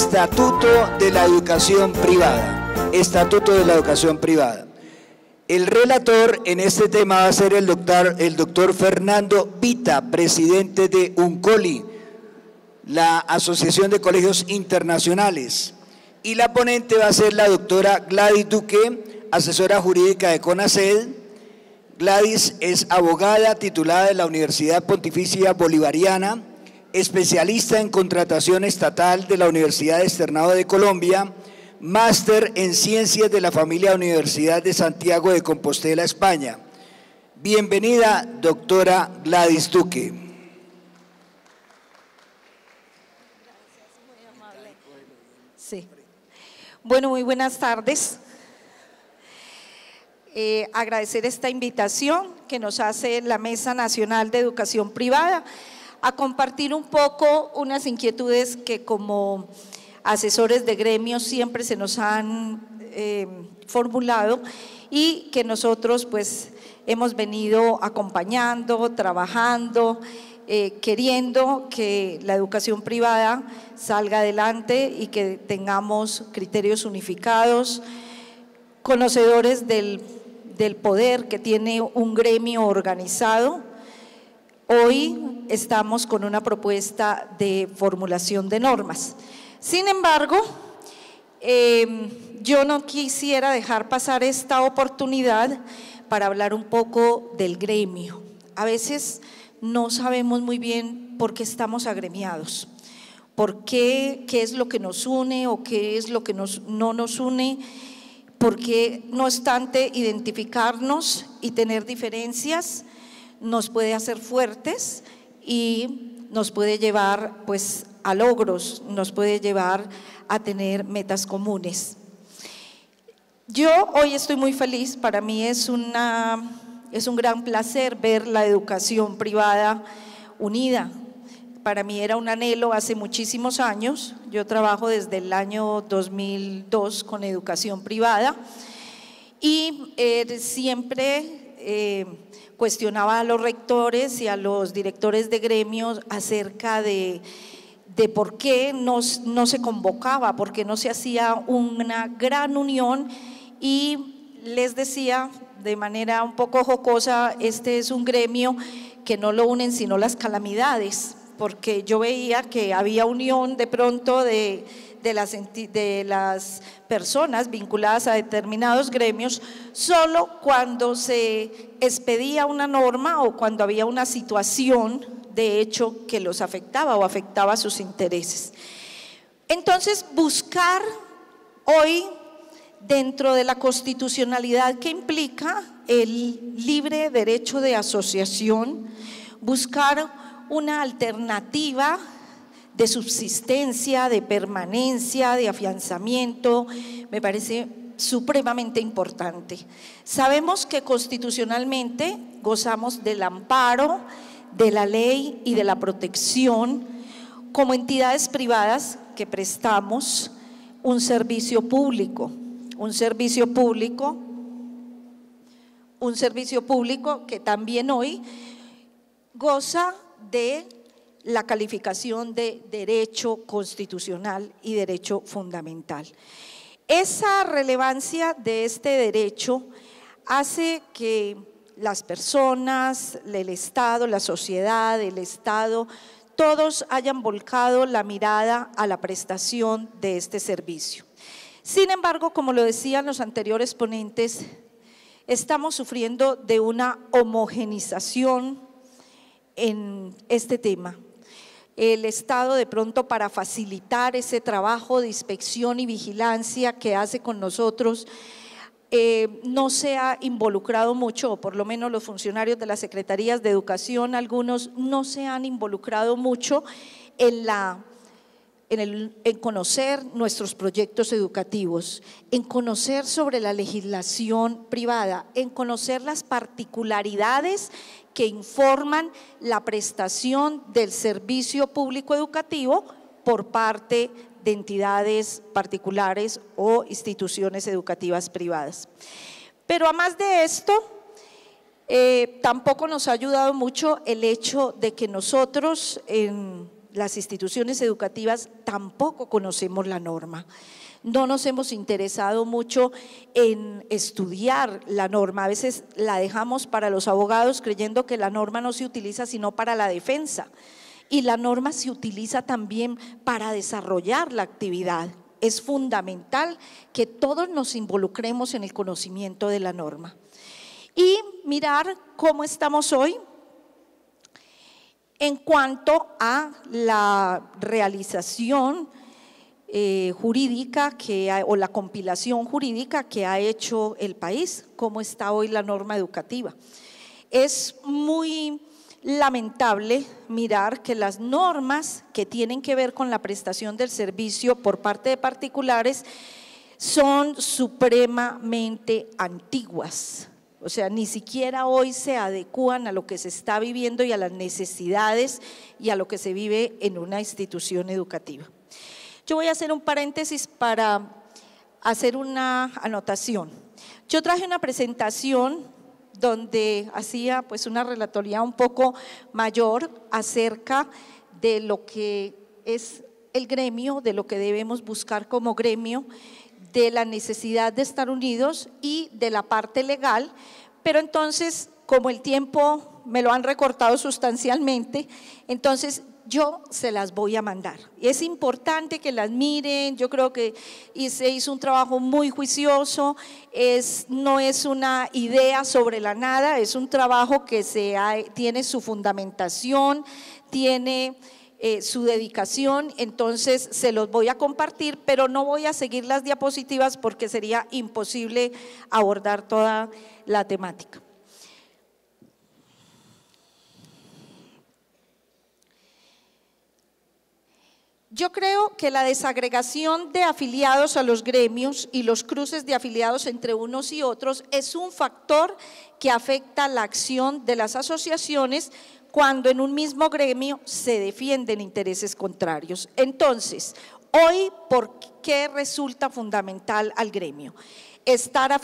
Estatuto de la Educación Privada. Estatuto de la Educación Privada. El relator en este tema va a ser el doctor Fernando Vita, presidente de UNCOLI, la Asociación de Colegios Internacionales. Y la ponente va a ser la doctora Gladys Duque, asesora jurídica de CONACED. Gladys es abogada titulada de la Universidad Pontificia Bolivariana, especialista en contratación estatal de la Universidad Externado de Colombia, máster en Ciencias de la Familia Universidad de Santiago de Compostela, España. Bienvenida, doctora Gladys Duque. Gracias, muy amable. Sí. Bueno, muy buenas tardes. Agradecer esta invitación que nos hace la Mesa Nacional de Educación Privada a compartir un poco unas inquietudes que como asesores de gremios siempre se nos han formulado y que nosotros pues hemos venido acompañando, trabajando, queriendo que la educación privada salga adelante y que tengamos criterios unificados, conocedores del poder que tiene un gremio organizado. Hoy estamos con una propuesta de formulación de normas. Sin embargo, yo no quisiera dejar pasar esta oportunidad para hablar un poco del gremio. A veces no sabemos muy bien por qué estamos agremiados, qué es lo que nos une o qué es lo que no nos une, porque no obstante identificarnos y tener diferencias nos puede hacer fuertes y nos puede llevar pues a logros, nos puede llevar a tener metas comunes. Yo hoy estoy muy feliz, para mí es un gran placer ver la educación privada unida. Para mí era un anhelo hace muchísimos años. Yo trabajo desde el año 2002 con educación privada y siempre cuestionaba a los rectores y a los directores de gremios acerca de por qué no se convocaba, por qué no se hacía una gran unión, y les decía de manera un poco jocosa, este es un gremio que no lo unen sino las calamidades, porque yo veía que había unión de pronto de las personas vinculadas a determinados gremios solo cuando se expedía una norma o cuando había una situación de hecho que los afectaba o afectaba sus intereses. Entonces, buscar hoy dentro de la constitucionalidad que implica el libre derecho de asociación, buscar una alternativa de subsistencia, de permanencia, de afianzamiento, me parece supremamente importante. Sabemos que constitucionalmente gozamos del amparo, de la ley y de la protección como entidades privadas que prestamos un servicio público que también hoy goza de la calificación de derecho constitucional y derecho fundamental. Esa relevancia de este derecho hace que las personas, el Estado, la sociedad, el Estado, todos hayan volcado la mirada a la prestación de este servicio. Sin embargo, como lo decían los anteriores ponentes, estamos sufriendo de una homogenización en este tema. El Estado de pronto para facilitar ese trabajo de inspección y vigilancia que hace con nosotros, no se ha involucrado mucho, o por lo menos los funcionarios de las Secretarías de Educación, algunos no se han involucrado mucho en conocer nuestros proyectos educativos, en conocer sobre la legislación privada, en conocer las particularidades que informan la prestación del servicio público educativo por parte de entidades particulares o instituciones educativas privadas. Pero además de esto, tampoco nos ha ayudado mucho el hecho de que nosotros en las instituciones educativas tampoco conocemos la norma. No nos hemos interesado mucho en estudiar la norma. A veces la dejamos para los abogados creyendo que la norma no se utiliza sino para la defensa. Y la norma se utiliza también para desarrollar la actividad. Es fundamental que todos nos involucremos en el conocimiento de la norma. Y mirar cómo estamos hoy en cuanto a la realización jurídica o la compilación jurídica que ha hecho el país, cómo está hoy la norma educativa. Es muy lamentable mirar que las normas que tienen que ver con la prestación del servicio por parte de particulares son supremamente antiguas. O sea, ni siquiera hoy se adecúan a lo que se está viviendo y a las necesidades y a lo que se vive en una institución educativa. Yo voy a hacer un paréntesis para hacer una anotación. Yo traje una presentación donde hacía pues una relatoría un poco mayor acerca de lo que es el gremio, de lo que debemos buscar como gremio, de la necesidad de estar unidos y de la parte legal, pero entonces como el tiempo me lo han recortado sustancialmente, entonces yo se las voy a mandar. Es importante que las miren, yo creo que se hizo un trabajo muy juicioso, no es una idea sobre la nada, es un trabajo que tiene su fundamentación, tiene su dedicación, entonces se los voy a compartir, pero no voy a seguir las diapositivas porque sería imposible abordar toda la temática. Yo creo que la desagregación de afiliados a los gremios y los cruces de afiliados entre unos y otros es un factor que afecta la acción de las asociaciones cuando en un mismo gremio se defienden intereses contrarios. Entonces, hoy, ¿por qué resulta fundamental al gremio? Estar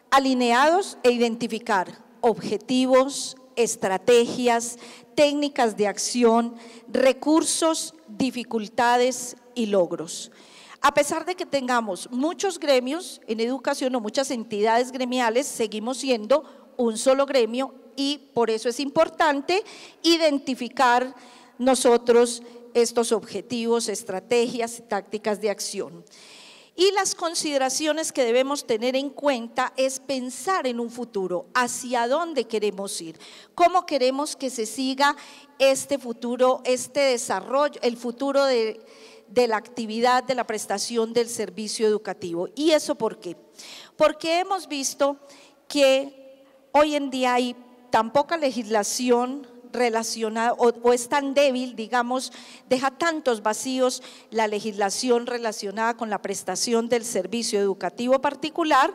alineados e identificar objetivos, estrategias, técnicas de acción, recursos, dificultades y logros. A pesar de que tengamos muchos gremios en educación o muchas entidades gremiales, seguimos siendo un solo gremio y por eso es importante identificar nosotros estos objetivos, estrategias y tácticas de acción. Y las consideraciones que debemos tener en cuenta es pensar en un futuro, hacia dónde queremos ir, cómo queremos que se siga este futuro, este desarrollo, el futuro de la actividad de la prestación del servicio educativo. ¿Y eso por qué? Porque hemos visto que hoy en día hay tan poca legislación relacionada o es tan débil, digamos, deja tantos vacíos la legislación relacionada con la prestación del servicio educativo particular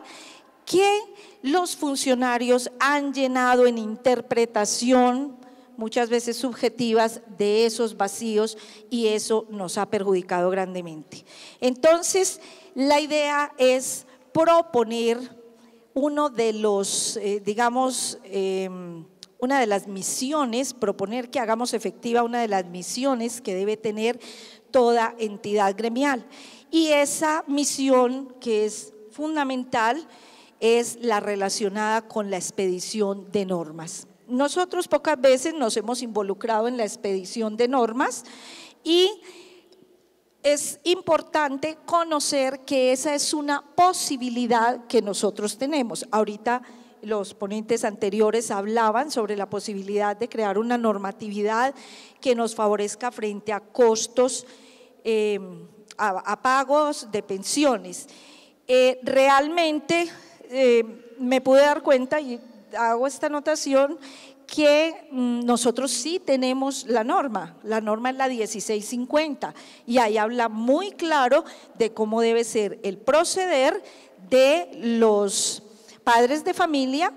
que los funcionarios han llenado en interpretación muchas veces subjetivas de esos vacíos y eso nos ha perjudicado grandemente. Entonces, la idea es proponer uno de los, una de las misiones, proponer que hagamos efectiva una de las misiones que debe tener toda entidad gremial. Y esa misión que es fundamental es la relacionada con la expedición de normas. Nosotros pocas veces nos hemos involucrado en la expedición de normas y es importante conocer que esa es una posibilidad que nosotros tenemos. Ahorita los ponentes anteriores hablaban sobre la posibilidad de crear una normatividad que nos favorezca frente a costos, a pagos de pensiones. Realmente me pude dar cuenta y hago esta anotación que nosotros sí tenemos la norma es la 1650 y ahí habla muy claro de cómo debe ser el proceder de los padres de familia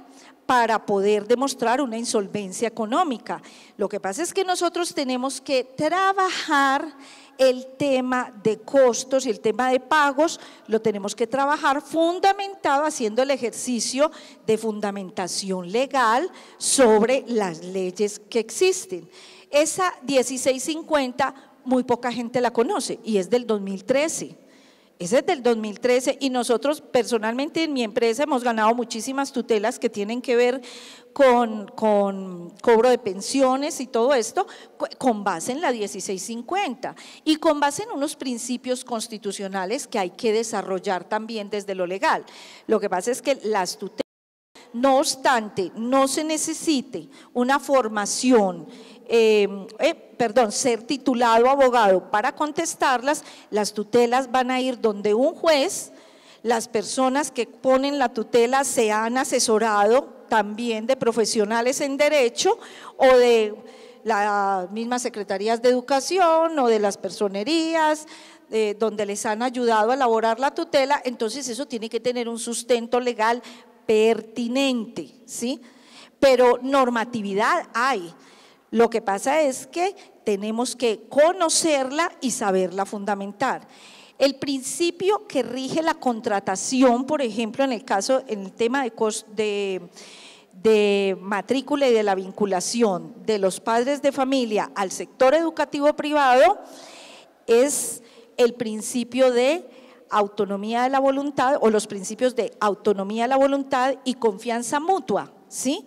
para poder demostrar una insolvencia económica. Lo que pasa es que nosotros tenemos que trabajar el tema de costos y el tema de pagos, lo tenemos que trabajar fundamentado haciendo el ejercicio de fundamentación legal sobre las leyes que existen. Esa 1650 muy poca gente la conoce y es del 2013. Ese es del 2013 y nosotros personalmente en mi empresa hemos ganado muchísimas tutelas que tienen que ver con cobro de pensiones y todo esto con base en la 1650 y con base en unos principios constitucionales que hay que desarrollar también desde lo legal. Lo que pasa es que las tutelas, no obstante, no se necesite una formación, ser titulado abogado para contestarlas, las tutelas van a ir donde un juez, las personas que ponen la tutela se han asesorado también de profesionales en derecho o de las mismas secretarías de educación o de las personerías, donde les han ayudado a elaborar la tutela, entonces eso tiene que tener un sustento legal pertinente, ¿sí? Pero normatividad hay. Lo que pasa es que tenemos que conocerla y saberla fundamentar. El principio que rige la contratación, por ejemplo, en el tema de matrícula y de la vinculación de los padres de familia al sector educativo privado, es el principio de autonomía de la voluntad o los principios de autonomía de la voluntad y confianza mutua, ¿sí?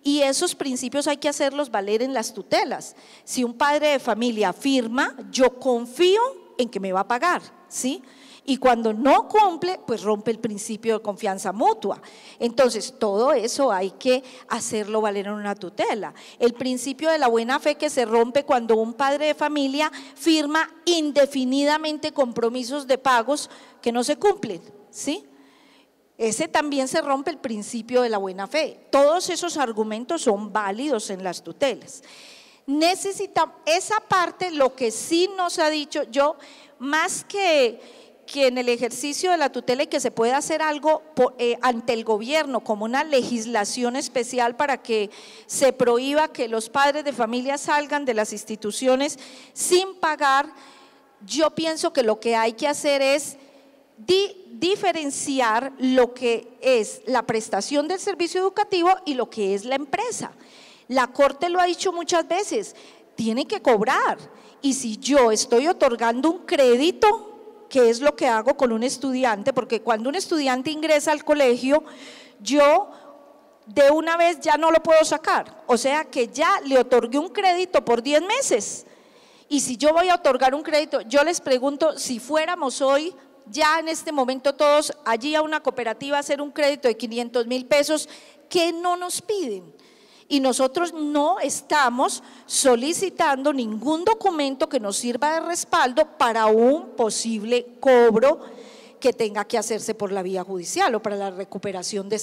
Y esos principios hay que hacerlos valer en las tutelas. Si un padre de familia firma, yo confío en que me va a pagar, ¿sí? Y cuando no cumple, pues rompe el principio de confianza mutua. Entonces, todo eso hay que hacerlo valer en una tutela. El principio de la buena fe que se rompe cuando un padre de familia firma indefinidamente compromisos de pagos que no se cumplen, ¿sí? Ese también se rompe el principio de la buena fe. Todos esos argumentos son válidos en las tutelas. Necesitamos esa parte, lo que sí nos ha dicho yo, más que en el ejercicio de la tutela y que se pueda hacer algo ante el gobierno como una legislación especial para que se prohíba que los padres de familia salgan de las instituciones sin pagar, yo pienso que lo que hay que hacer es diferenciar lo que es la prestación del servicio educativo y lo que es la empresa. La Corte lo ha dicho muchas veces, tiene que cobrar, y si yo estoy otorgando un crédito, ¿qué es lo que hago con un estudiante? Porque cuando un estudiante ingresa al colegio, yo de una vez ya no lo puedo sacar, o sea que ya le otorgué un crédito por 10 meses, y si yo voy a otorgar un crédito, yo les pregunto, si fuéramos hoy ya en este momento todos allí a una cooperativa a hacer un crédito de 500,000 pesos, ¿qué no nos piden? Y nosotros no estamos solicitando ningún documento que nos sirva de respaldo para un posible cobro que tenga que hacerse por la vía judicial o para la recuperación de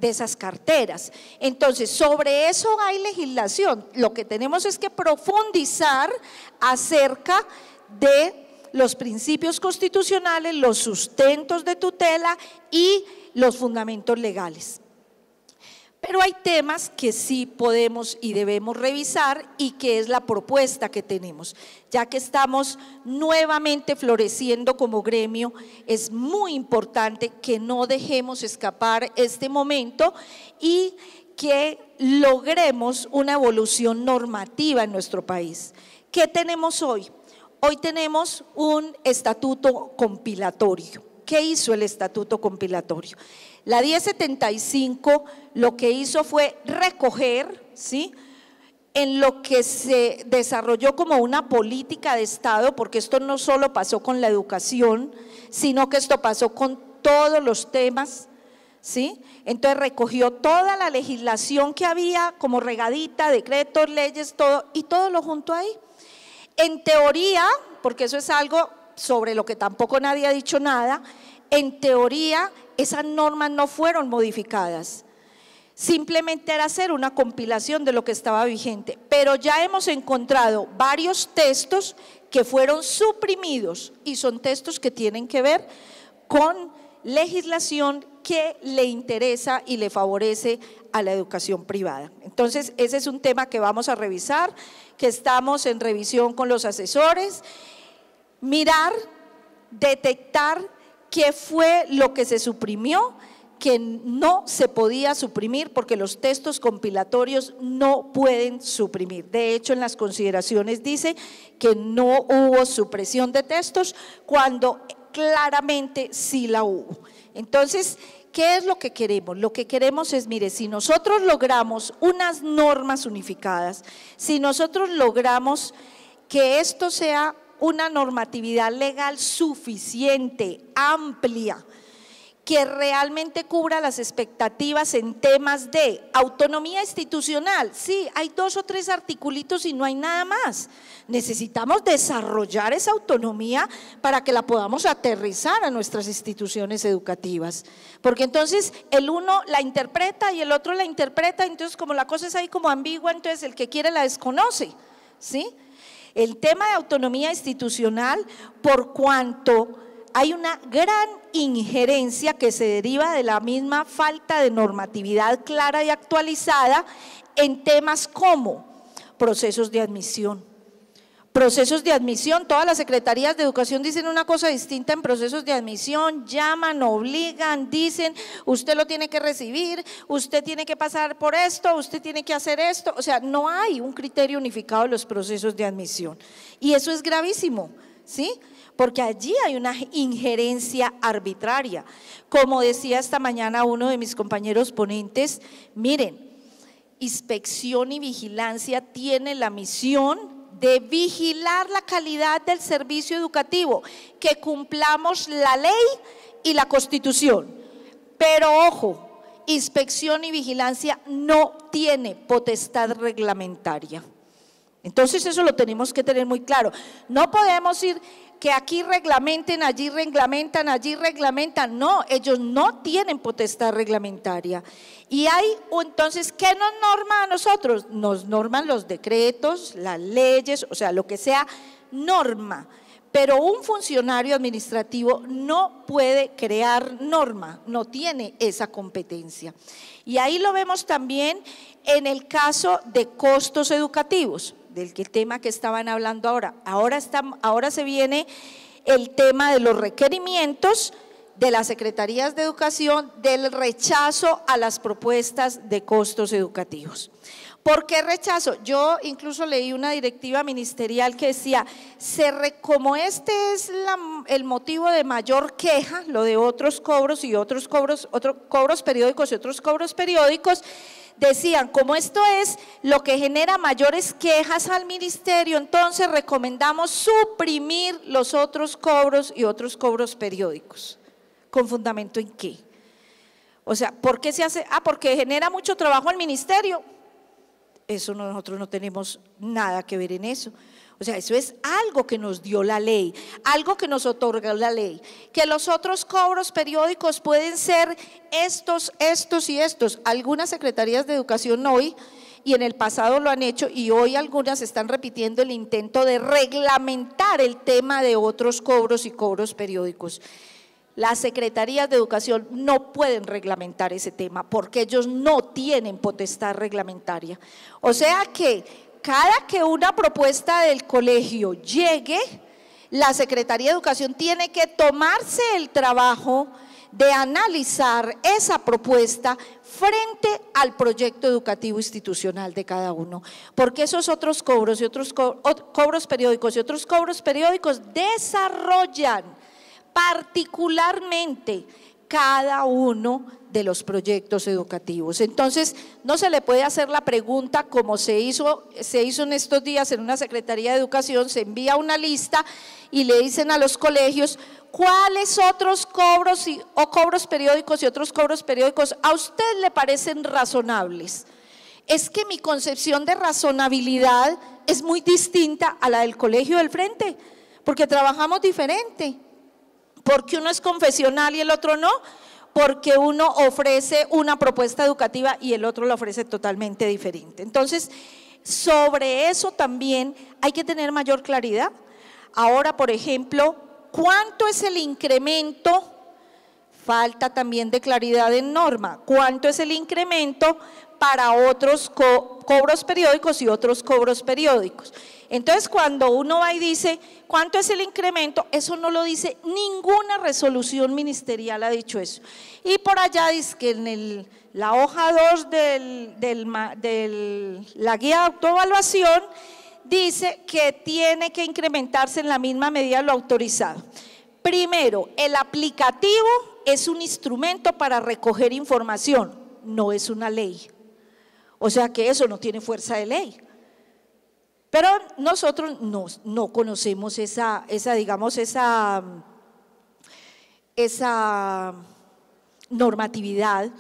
esas carteras. Entonces, sobre eso hay legislación. Lo que tenemos es que profundizar acerca de los principios constitucionales, los sustentos de tutela y los fundamentos legales. Pero hay temas que sí podemos y debemos revisar y que es la propuesta que tenemos. Ya que estamos nuevamente floreciendo como gremio, es muy importante que no dejemos escapar este momento y que logremos una evolución normativa en nuestro país. ¿Qué tenemos hoy? Hoy tenemos un estatuto compilatorio. ¿Qué hizo el estatuto compilatorio? La 1075 lo que hizo fue recoger, ¿sí?, en lo que se desarrolló como una política de Estado, porque esto no solo pasó con la educación, sino que esto pasó con todos los temas, ¿sí? Entonces recogió toda la legislación que había como regadita, decretos, leyes, todo, y todo lo juntó ahí. En teoría, porque eso es algo sobre lo que tampoco nadie ha dicho nada, en teoría esas normas no fueron modificadas, simplemente era hacer una compilación de lo que estaba vigente, pero ya hemos encontrado varios textos que fueron suprimidos y son textos que tienen que ver con legislación que le interesa y le favorece a la educación privada. Entonces, ese es un tema que vamos a revisar, que estamos en revisión con los asesores, mirar, detectar qué fue lo que se suprimió, que no se podía suprimir porque los textos compilatorios no pueden suprimir. De hecho, en las consideraciones dice que no hubo supresión de textos cuando claramente sí la hubo. Entonces, ¿qué es lo que queremos? Lo que queremos es, mire, si nosotros logramos unas normas unificadas, si nosotros logramos que esto sea una normatividad legal suficiente, amplia, que realmente cubra las expectativas en temas de autonomía institucional. Sí, hay 2 o 3 articulitos y no hay nada más. Necesitamos desarrollar esa autonomía para que la podamos aterrizar a nuestras instituciones educativas, porque entonces el uno la interpreta y el otro la interpreta, entonces como la cosa es ahí como ambigua, entonces el que quiere la desconoce, ¿sí? El tema de autonomía institucional, por cuanto hay una gran injerencia que se deriva de la misma falta de normatividad clara y actualizada en temas como procesos de admisión. Procesos de admisión, todas las secretarías de educación dicen una cosa distinta en procesos de admisión, llaman, obligan, dicen, usted lo tiene que recibir, usted tiene que pasar por esto, usted tiene que hacer esto, o sea, no hay un criterio unificado en los procesos de admisión. Y eso es gravísimo, ¿sí? Porque allí hay una injerencia arbitraria. Como decía esta mañana uno de mis compañeros ponentes, miren, inspección y vigilancia tiene la misión de vigilar la calidad del servicio educativo, que cumplamos la ley y la Constitución. Pero ojo, inspección y vigilancia no tiene potestad reglamentaria. Entonces eso lo tenemos que tener muy claro. No podemos ir que aquí reglamenten, allí reglamentan, allí reglamentan. No, ellos no tienen potestad reglamentaria. Y hay, entonces, ¿qué nos norma a nosotros? Nos norman los decretos, las leyes, o sea, lo que sea norma. Pero un funcionario administrativo no puede crear norma, no tiene esa competencia. Y ahí lo vemos también en el caso de costos educativos, del tema que estaban hablando ahora. Ahora se viene el tema de los requerimientos de las secretarías de educación, del rechazo a las propuestas de costos educativos. ¿Por qué rechazo? Yo incluso leí una directiva ministerial que decía, como este es el motivo de mayor queja, lo de otros cobros y otros cobros periódicos y otros cobros periódicos, decían, como esto es lo que genera mayores quejas al ministerio, entonces recomendamos suprimir los otros cobros y otros cobros periódicos. ¿Con fundamento en qué? O sea, ¿por qué se hace? Porque genera mucho trabajo al ministerio. Eso nosotros no tenemos nada que ver en eso. O sea, eso es algo que nos dio la ley, algo que nos otorga la ley. Que los otros cobros periódicos pueden ser estos y estos. Algunas secretarías de educación hoy y en el pasado lo han hecho y hoy algunas están repitiendo el intento de reglamentar el tema de otros cobros y cobros periódicos. Las secretarías de educación no pueden reglamentar ese tema porque ellos no tienen potestad reglamentaria. O sea que cada que una propuesta del colegio llegue, la Secretaría de Educación tiene que tomarse el trabajo de analizar esa propuesta frente al proyecto educativo institucional de cada uno, porque esos otros cobros y otros cobros periódicos y otros cobros periódicos desarrollan particularmente cada uno de los proyectos educativos. Entonces, no se le puede hacer la pregunta como se hizo en estos días en una Secretaría de Educación, se envía una lista y le dicen a los colegios cuáles otros cobros o cobros periódicos y otros cobros periódicos a usted le parecen razonables. Es que mi concepción de razonabilidad es muy distinta a la del colegio del frente, porque trabajamos diferente. Porque uno es confesional y el otro no, porque uno ofrece una propuesta educativa y el otro la ofrece totalmente diferente. Entonces, sobre eso también hay que tener mayor claridad. Ahora, por ejemplo, ¿cuánto es el incremento Falta también de claridad en norma. ¿Cuánto es el incremento para otros cobros periódicos y otros cobros periódicos? Entonces, cuando uno va y dice, ¿cuánto es el incremento? Eso no lo dice ninguna resolución ministerial, ha dicho eso. Y por allá dice que en la hoja 2 de la guía de autoevaluación dice que tiene que incrementarse en la misma medida lo autorizado. Primero, el aplicativo es un instrumento para recoger información, no es una ley. O sea que eso no tiene fuerza de ley. Pero nosotros no conocemos esa normatividad,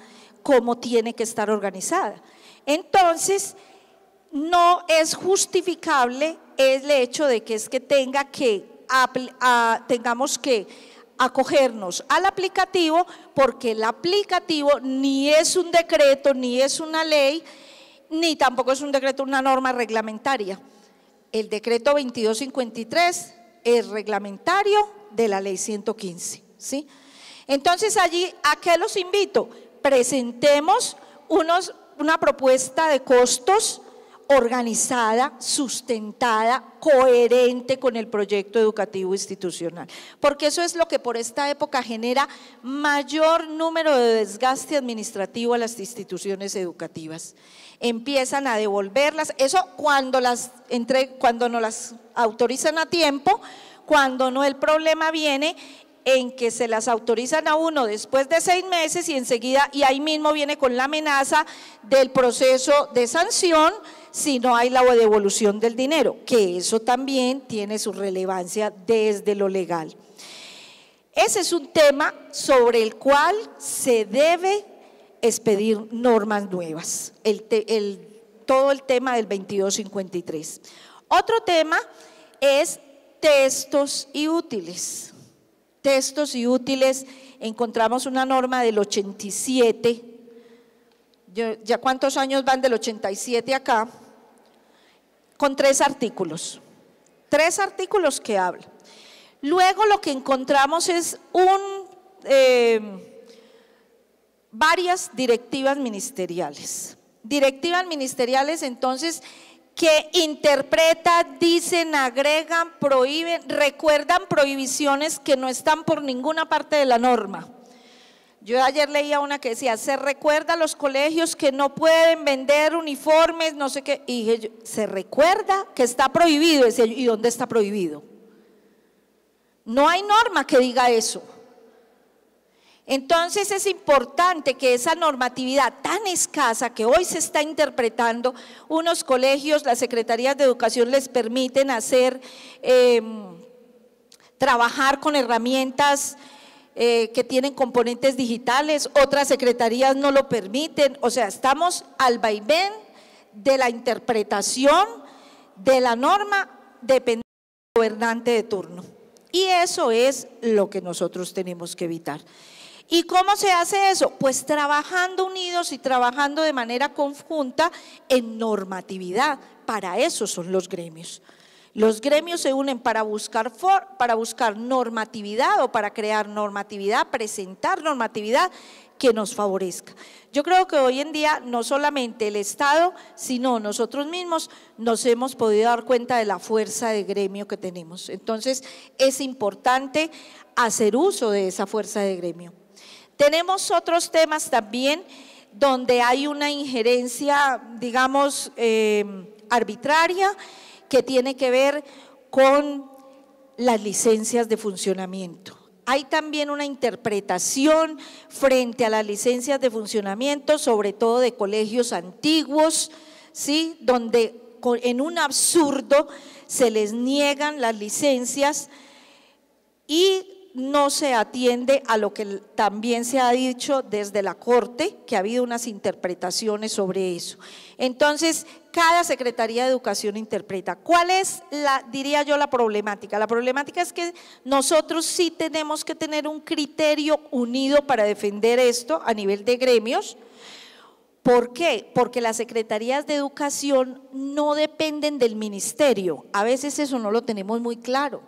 cómo tiene que estar organizada. Entonces, no es justificable el hecho de que tengamos que acogernos al aplicativo, porque el aplicativo ni es un decreto, ni es una ley, ni tampoco es un decreto, una norma reglamentaria. El decreto 2253 es reglamentario de la ley 115, ¿sí? Entonces allí, ¿a qué los invito? Presentemos una propuesta de costos organizada, sustentada, coherente con el proyecto educativo institucional, porque eso es lo que por esta época genera mayor número de desgaste administrativo a las instituciones educativas. Empiezan a devolverlas, eso cuando no las autorizan a tiempo, cuando no, el problema viene en que se las autorizan a uno después de 6 meses y enseguida, y ahí mismo viene con la amenaza del proceso de sanción si no hay la devolución del dinero, que eso también tiene su relevancia desde lo legal. Ese es un tema sobre el cual se debe expedir normas nuevas, todo el tema del 2253. Otro tema es textos y útiles. Textos y útiles, encontramos una norma del 87, ¿ya cuántos años van del 87 acá? Con 3 artículos, 3 artículos que hablan. Luego lo que encontramos es varias directivas ministeriales. Directivas ministeriales entonces que interpretan, dicen, agregan, prohíben, recuerdan prohibiciones que no están por ninguna parte de la norma. Yo ayer leía una que decía, se recuerda a los colegios que no pueden vender uniformes, no sé qué, y dije, se recuerda que está prohibido, decía yo, ¿y dónde está prohibido? No hay norma que diga eso. Entonces es importante que esa normatividad tan escasa que hoy se está interpretando, unos colegios, las secretarías de educación les permiten trabajar con herramientas que tienen componentes digitales, otras secretarías no lo permiten, o sea, estamos al vaivén de la interpretación de la norma dependiendo del gobernante de turno. Y eso es lo que nosotros tenemos que evitar. ¿Y cómo se hace eso? Pues trabajando unidos y trabajando de manera conjunta en normatividad. Para eso son los gremios. Los gremios se unen para buscar normatividad o para crear normatividad, presentar normatividad que nos favorezca. Yo creo que hoy en día no solamente el Estado, sino nosotros mismos nos hemos podido dar cuenta de la fuerza de gremio que tenemos. Entonces es importante hacer uso de esa fuerza de gremio. Tenemos otros temas también donde hay una injerencia, digamos, arbitraria, que tiene que ver con las licencias de funcionamiento. Hay también una interpretación frente a las licencias de funcionamiento, sobre todo de colegios antiguos, ¿sí? Donde en un absurdo se les niegan las licencias y no se atiende a lo que también se ha dicho desde la Corte, que ha habido unas interpretaciones sobre eso. Entonces, cada Secretaría de Educación interpreta. ¿Cuál es diría yo, la problemática? La problemática es que nosotros sí tenemos que tener un criterio unido para defender esto a nivel de gremios. ¿Por qué? Porque las secretarías de educación no dependen del ministerio. A veces eso no lo tenemos muy claro.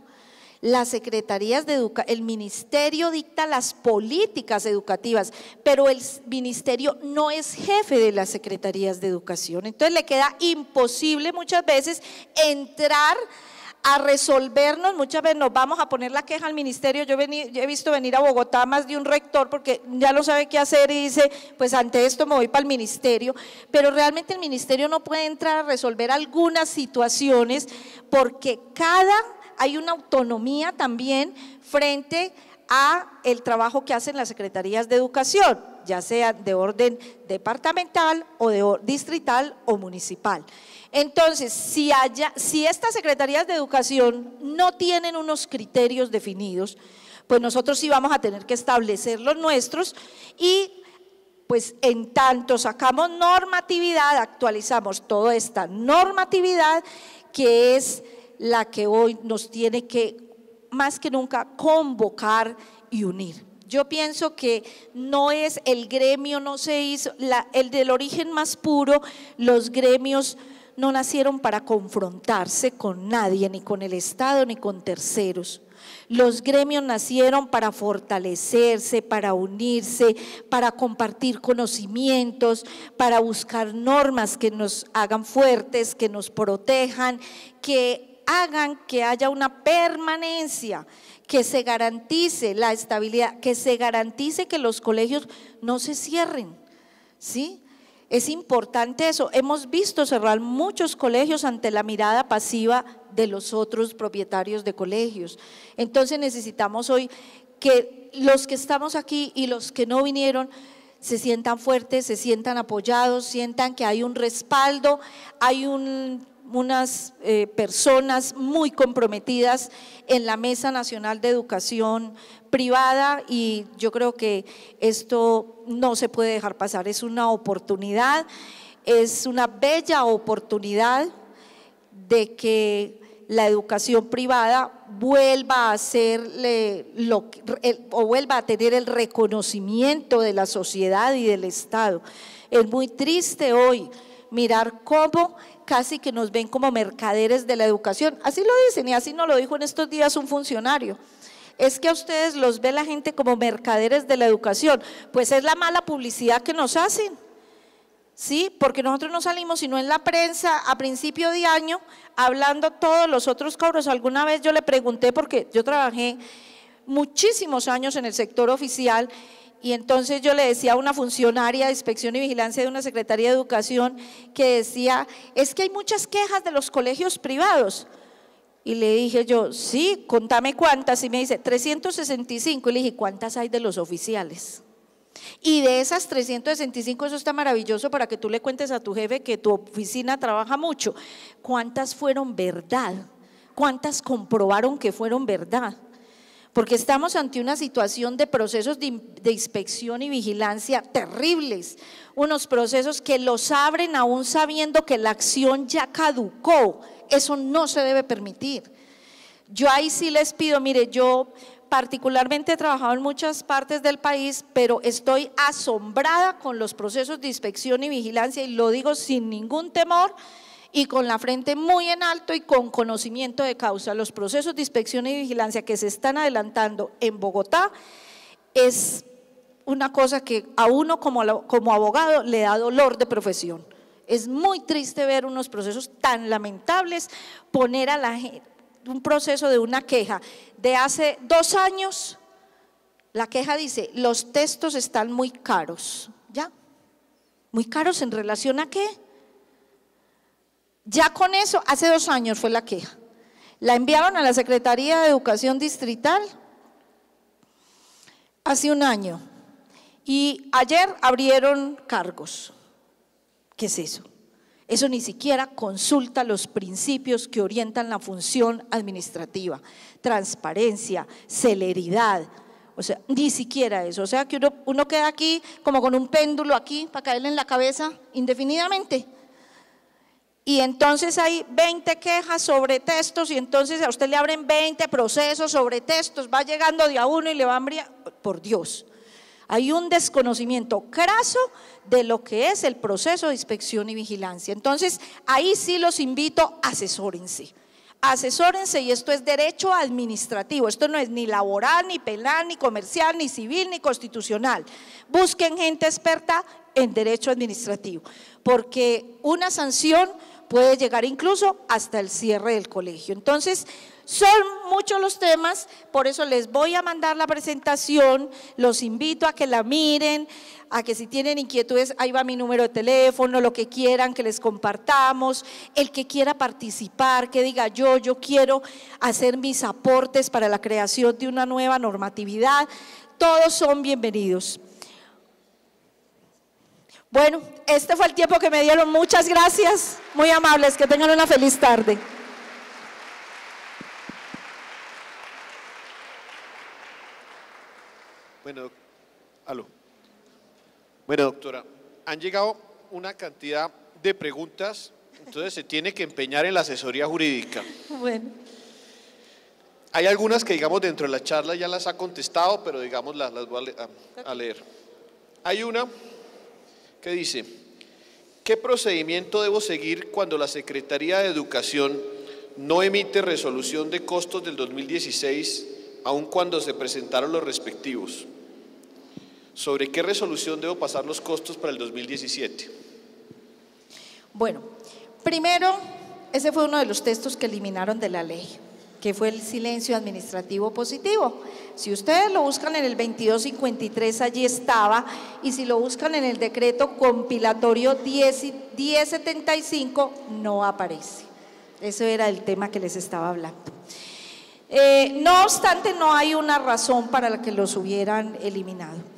Las secretarías de educación, el ministerio dicta las políticas educativas, pero el ministerio no es jefe de las secretarías de educación. Entonces le queda imposible muchas veces entrar a resolvernos. Muchas veces nos vamos a poner la queja al ministerio. Yo he visto venir a Bogotá más de un rector porque ya no sabe qué hacer y dice, pues ante esto me voy para el ministerio, pero realmente el ministerio no puede entrar a resolver algunas situaciones porque hay una autonomía también frente a el trabajo que hacen las secretarías de educación, ya sea de orden departamental o de distrital o municipal. Entonces, si estas secretarías de educación no tienen unos criterios definidos, pues nosotros sí vamos a tener que establecer los nuestros y pues en tanto sacamos normatividad, actualizamos toda esta normatividad que es la que hoy nos tiene que más que nunca convocar y unir. Yo pienso que no es el gremio, no se hizo, el del origen más puro, los gremios no nacieron para confrontarse con nadie, ni con el Estado, ni con terceros. Los gremios nacieron para fortalecerse, para unirse, para compartir conocimientos, para buscar normas que nos hagan fuertes, que nos protejan, que hagan que haya una permanencia, que se garantice la estabilidad, que se garantice que los colegios no se cierren, ¿sí? Es importante eso. Hemos visto cerrar muchos colegios ante la mirada pasiva de los otros propietarios de colegios. Entonces necesitamos hoy que los que estamos aquí y los que no vinieron se sientan fuertes, se sientan apoyados, sientan que hay un respaldo, hay unas personas muy comprometidas en la Mesa Nacional de Educación Privada y yo creo que esto no se puede dejar pasar, es una oportunidad, es una bella oportunidad de que la educación privada vuelva a hacerle o vuelva a tener el reconocimiento de la sociedad y del Estado. Es muy triste hoy mirar cómo casi que nos ven como mercaderes de la educación, así lo dicen y así nos lo dijo en estos días un funcionario. Es que a ustedes los ve la gente como mercaderes de la educación, pues es la mala publicidad que nos hacen, ¿sí? Porque nosotros no salimos sino en la prensa a principio de año hablando todos los otros cobros. Alguna vez yo le pregunté, porque yo trabajé muchísimos años en el sector oficial y entonces yo le decía a una funcionaria de inspección y vigilancia de una secretaría de educación que decía, es que hay muchas quejas de los colegios privados. Y le dije yo, sí, contame cuántas. Y me dice, 365. Y le dije, ¿cuántas hay de los oficiales? Y de esas 365, eso está maravilloso para que tú le cuentes a tu jefe que tu oficina trabaja mucho. ¿Cuántas fueron verdad? ¿Cuántas comprobaron que fueron verdad? Porque estamos ante una situación de procesos de inspección y vigilancia terribles, unos procesos que los abren aún sabiendo que la acción ya caducó. Eso no se debe permitir. Yo ahí sí les pido, mire, yo particularmente he trabajado en muchas partes del país, pero estoy asombrada con los procesos de inspección y vigilancia y lo digo sin ningún temor y con la frente muy en alto y con conocimiento de causa. Los procesos de inspección y vigilancia que se están adelantando en Bogotá es una cosa que a uno como abogado le da dolor de profesión. Es muy triste ver unos procesos tan lamentables, poner a la gente, un proceso de una queja de hace 2 años, la queja dice, los textos están muy caros, ¿ya? ¿Muy caros en relación a qué? Ya con eso, hace 2 años fue la queja, la enviaron a la Secretaría de Educación Distrital hace 1 año y ayer abrieron cargos. ¿Qué es eso? Eso ni siquiera consulta los principios que orientan la función administrativa, transparencia, celeridad, o sea, ni siquiera eso. O sea que uno queda aquí como con un péndulo aquí para caerle en la cabeza indefinidamente. Y entonces hay 20 quejas sobre textos y entonces a usted le abren 20 procesos sobre textos, va llegando de a uno y le va a hambriar, por Dios. Hay un desconocimiento craso de lo que es el proceso de inspección y vigilancia. Entonces, ahí sí los invito, asesórense. asesórense, y esto es derecho administrativo, esto no es ni laboral, ni penal, ni comercial, ni civil, ni constitucional. Busquen gente experta en derecho administrativo, porque una sanción puede llegar incluso hasta el cierre del colegio. Entonces, son muchos los temas, por eso les voy a mandar la presentación, los invito a que la miren, a que si tienen inquietudes, ahí va mi número de teléfono, lo que quieran que les compartamos, el que quiera participar, que diga yo quiero hacer mis aportes para la creación de una nueva normatividad, todos son bienvenidos. Bueno, este fue el tiempo que me dieron, muchas gracias, muy amables, que tengan una feliz tarde. Bueno, doctora, han llegado una cantidad de preguntas, entonces se tiene que empeñar en la asesoría jurídica. Bueno. Hay algunas que, digamos, dentro de la charla ya las ha contestado, pero, digamos, las voy a leer. Hay una que dice: ¿qué procedimiento debo seguir cuando la Secretaría de Educación no emite resolución de costos del 2016, aun cuando se presentaron los respectivos? ¿Sobre qué resolución debo pasar los costos para el 2017? Bueno, primero, ese fue uno de los textos que eliminaron de la ley, que fue el silencio administrativo positivo. Si ustedes lo buscan en el 2253, allí estaba, y si lo buscan en el decreto compilatorio 1075, no aparece. Ese era el tema que les estaba hablando. No obstante, no hay una razón para la que los hubieran eliminado.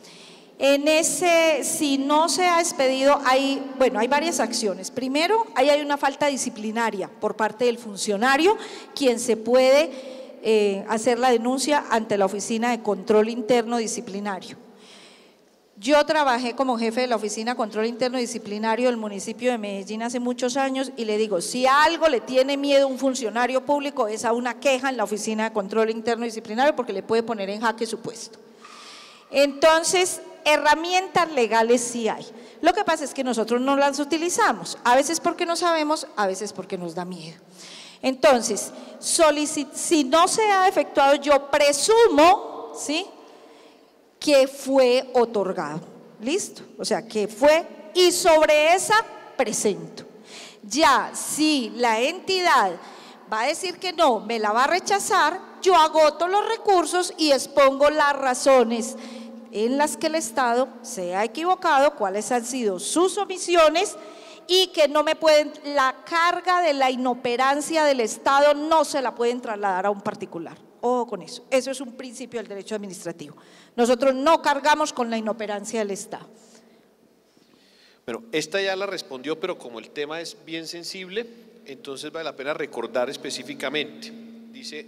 En ese, si no se ha expedido, hay varias acciones. Primero, ahí hay una falta disciplinaria por parte del funcionario, quien se puede hacer la denuncia ante la Oficina de Control Interno Disciplinario. Yo trabajé como jefe de la Oficina de Control Interno Disciplinario del municipio de Medellín hace muchos años, y le digo, si a algo le tiene miedo un funcionario público es a una queja en la Oficina de Control Interno Disciplinario, porque le puede poner en jaque su puesto. Entonces, herramientas legales sí hay. Lo que pasa es que nosotros no las utilizamos, a veces porque no sabemos, a veces porque nos da miedo. Entonces, si no se ha efectuado, yo presumo, ¿sí?, que fue otorgado. ¿Listo? O sea, que fue, y sobre esa presento. Ya, si la entidad va a decir que no, me la va a rechazar, yo agoto los recursos y expongo las razones en las que el Estado se ha equivocado, cuáles han sido sus omisiones, y que no me pueden, la carga de la inoperancia del Estado no se la pueden trasladar a un particular. Ojo con eso, eso es un principio del derecho administrativo. Nosotros no cargamos con la inoperancia del Estado. Bueno, esta ya la respondió, pero como el tema es bien sensible, entonces vale la pena recordar específicamente. Dice: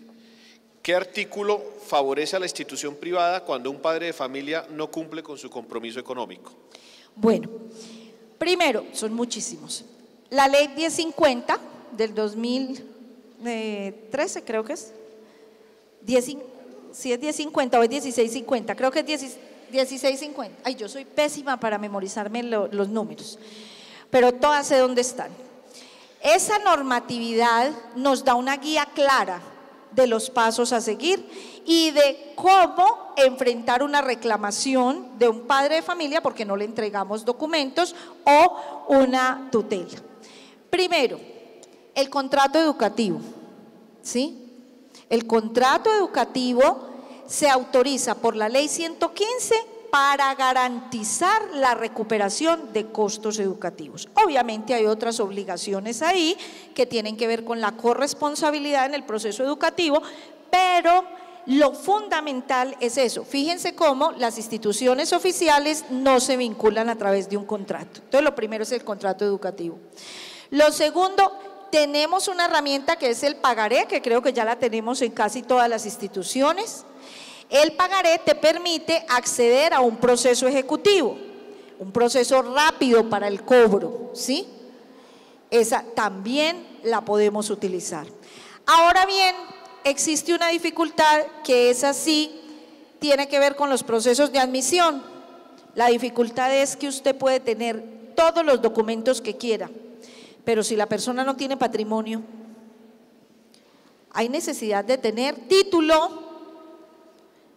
¿qué artículo favorece a la institución privada cuando un padre de familia no cumple con su compromiso económico? Bueno, primero, son muchísimos. La ley 1050 del 2013, creo que es, si es 1050 o es 1650, creo que es 1650. Ay, yo soy pésima para memorizarme los números, pero todas sé dónde están. Esa normatividad nos da una guía clara de los pasos a seguir y de cómo enfrentar una reclamación de un padre de familia porque no le entregamos documentos o una tutela. Primero, el contrato educativo, ¿sí? El contrato educativo se autoriza por la ley 115 para garantizar la recuperación de costos educativos. Obviamente hay otras obligaciones ahí que tienen que ver con la corresponsabilidad en el proceso educativo, pero lo fundamental es eso. Fíjense cómo las instituciones oficiales no se vinculan a través de un contrato. Entonces, lo primero es el contrato educativo. Lo segundo, tenemos una herramienta que es el pagaré, que creo que ya la tenemos en casi todas las instituciones. El pagaré te permite acceder a un proceso ejecutivo, un proceso rápido para el cobro, ¿sí? Esa también la podemos utilizar. Ahora bien, existe una dificultad que es así, tiene que ver con los procesos de admisión. La dificultad es que usted puede tener todos los documentos que quiera, pero si la persona no tiene patrimonio, Hay necesidad de tener título,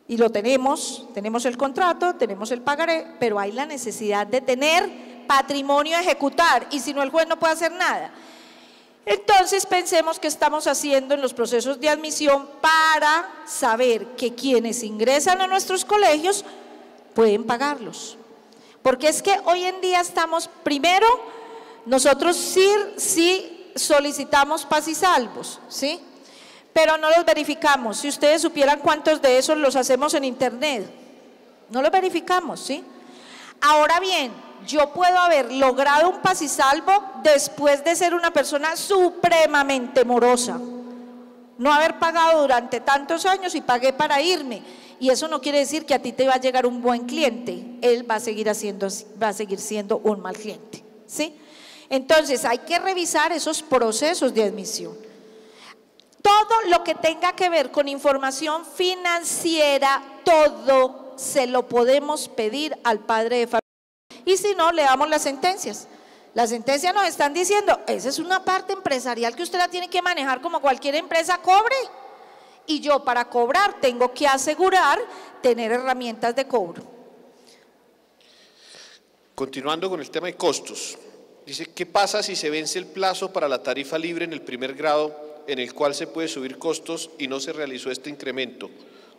y lo tenemos el contrato, tenemos el pagaré, pero hay la necesidad de tener patrimonio a ejecutar, y si no, el juez no puede hacer nada. Entonces pensemos qué estamos haciendo en los procesos de admisión para saber que quienes ingresan a nuestros colegios pueden pagarlos. Porque es que hoy en día estamos, primero, nosotros sí solicitamos paz y salvos, ¿sí? Pero no los verificamos. Si ustedes supieran cuántos de esos los hacemos en internet, no los verificamos, ¿sí? Ahora bien, yo puedo haber logrado un paz y salvo después de ser una persona supremamente morosa, no haber pagado durante tantos años y pagué para irme, y eso no quiere decir que a ti te va a llegar un buen cliente, él va a seguir siendo un mal cliente, ¿sí? Entonces hay que revisar esos procesos de admisión. Todo lo que tenga que ver con información financiera, todo se lo podemos pedir al padre de familia. Y si no, leamos las sentencias. Las sentencias nos están diciendo, esa es una parte empresarial que usted la tiene que manejar como cualquier empresa cobre. Y yo para cobrar tengo que asegurar tener herramientas de cobro. Continuando con el tema de costos, dice, ¿qué pasa si se vence el plazo para la tarifa libre en el primer grado en el cual se puede subir costos y no se realizó este incremento?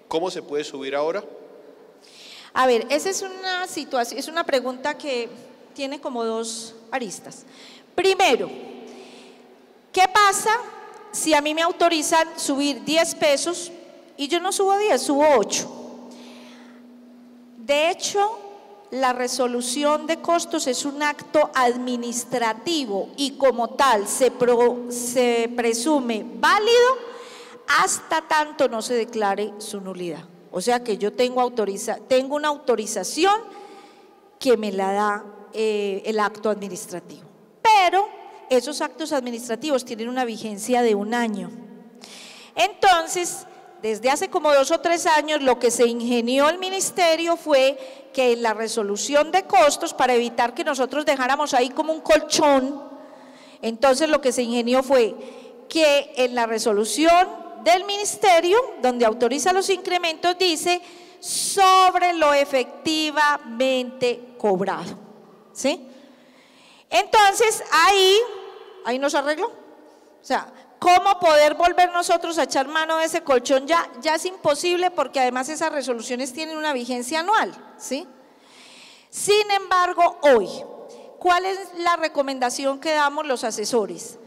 ¿Cómo se puede subir ahora? A ver, esa es una situación, es una pregunta que tiene como dos aristas. Primero, ¿qué pasa si a mí me autorizan subir 10 pesos y yo no subo 10, subo 8? De hecho, la resolución de costos es un acto administrativo y como tal se presume válido hasta tanto no se declare su nulidad. O sea que yo tengo una autorización que me la da el acto administrativo. Pero esos actos administrativos tienen una vigencia de 1 año. Entonces, desde hace como 2 o 3 años, lo que se ingenió el ministerio fue que en la resolución de costos, para evitar que nosotros dejáramos ahí como un colchón, entonces lo que se ingenió fue que en la resolución del ministerio, donde autoriza los incrementos, dice sobre lo efectivamente cobrado, ¿sí? Entonces ahí nos arregló. O sea, ¿cómo poder volver nosotros a echar mano de ese colchón? Ya es imposible, porque además esas resoluciones tienen una vigencia anual, ¿sí? Sin embargo, hoy, ¿cuál es la recomendación que damos los asesores?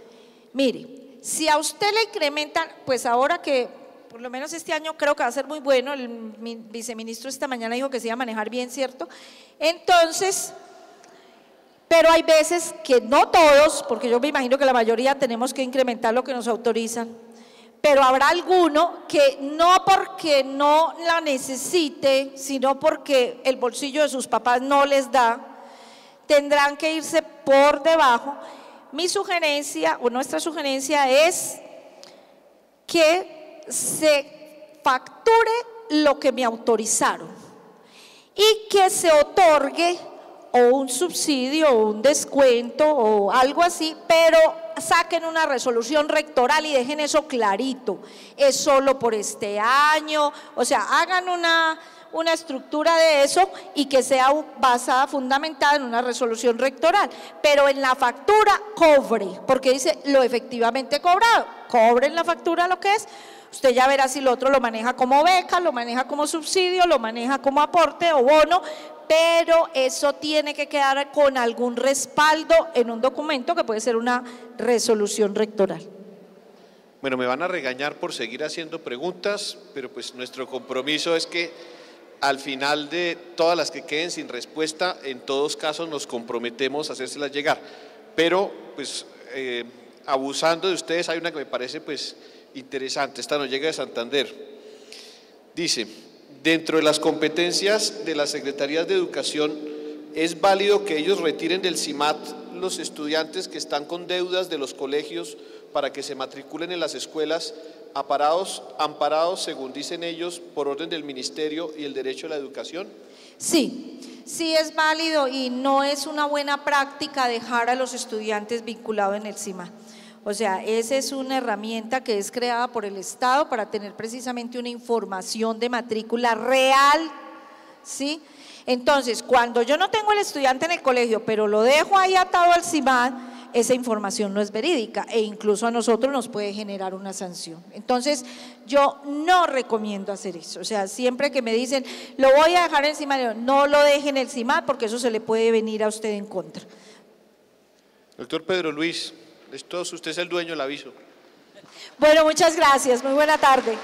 Mire, si a usted le incrementan, pues ahora que por lo menos este año creo que va a ser muy bueno, el viceministro esta mañana dijo que se iba a manejar bien, ¿cierto? Entonces, pero hay veces que no todos, porque yo me imagino que la mayoría tenemos que incrementar lo que nos autorizan, pero habrá alguno que no porque no la necesite, sino porque el bolsillo de sus papás no les da, tendrán que irse por debajo. Mi sugerencia o nuestra sugerencia es que se facture lo que me autorizaron y que se otorgue o un subsidio o un descuento o algo así, pero saquen una resolución rectoral y dejen eso clarito, es solo por este año, o sea, hagan una estructura de eso y que sea basada, fundamentada en una resolución rectoral, pero en la factura cobre, porque dice lo efectivamente cobrado, cobre en la factura lo que es. Usted ya verá si lo otro lo maneja como beca, lo maneja como subsidio, lo maneja como aporte o bono, pero eso tiene que quedar con algún respaldo en un documento que puede ser una resolución rectoral. Bueno, me van a regañar por seguir haciendo preguntas, pero pues nuestro compromiso es que al final de todas las que queden sin respuesta, en todos casos nos comprometemos a hacérselas llegar, pero pues abusando de ustedes, hay una que me parece pues interesante, esta nos llega de Santander. Dice, dentro de las competencias de las Secretarías de Educación, ¿es válido que ellos retiren del CIMAT los estudiantes que están con deudas de los colegios para que se matriculen en las escuelas amparados, según dicen ellos, por orden del Ministerio y el Derecho a la Educación? Sí, sí es válido y no es una buena práctica dejar a los estudiantes vinculados en el CIMAT. O sea, esa es una herramienta que es creada por el Estado para tener precisamente una información de matrícula real, ¿sí? Entonces, cuando yo no tengo al estudiante en el colegio, pero lo dejo ahí atado al CIMAD, esa información no es verídica e incluso a nosotros nos puede generar una sanción. Entonces, yo no recomiendo hacer eso. O sea, siempre que me dicen, lo voy a dejar en el CIMAD, no lo dejen en el CIMAD porque eso se le puede venir a usted en contra. Doctor Pedro Luis, usted es el dueño del aviso. Bueno, muchas gracias. Muy buena tarde.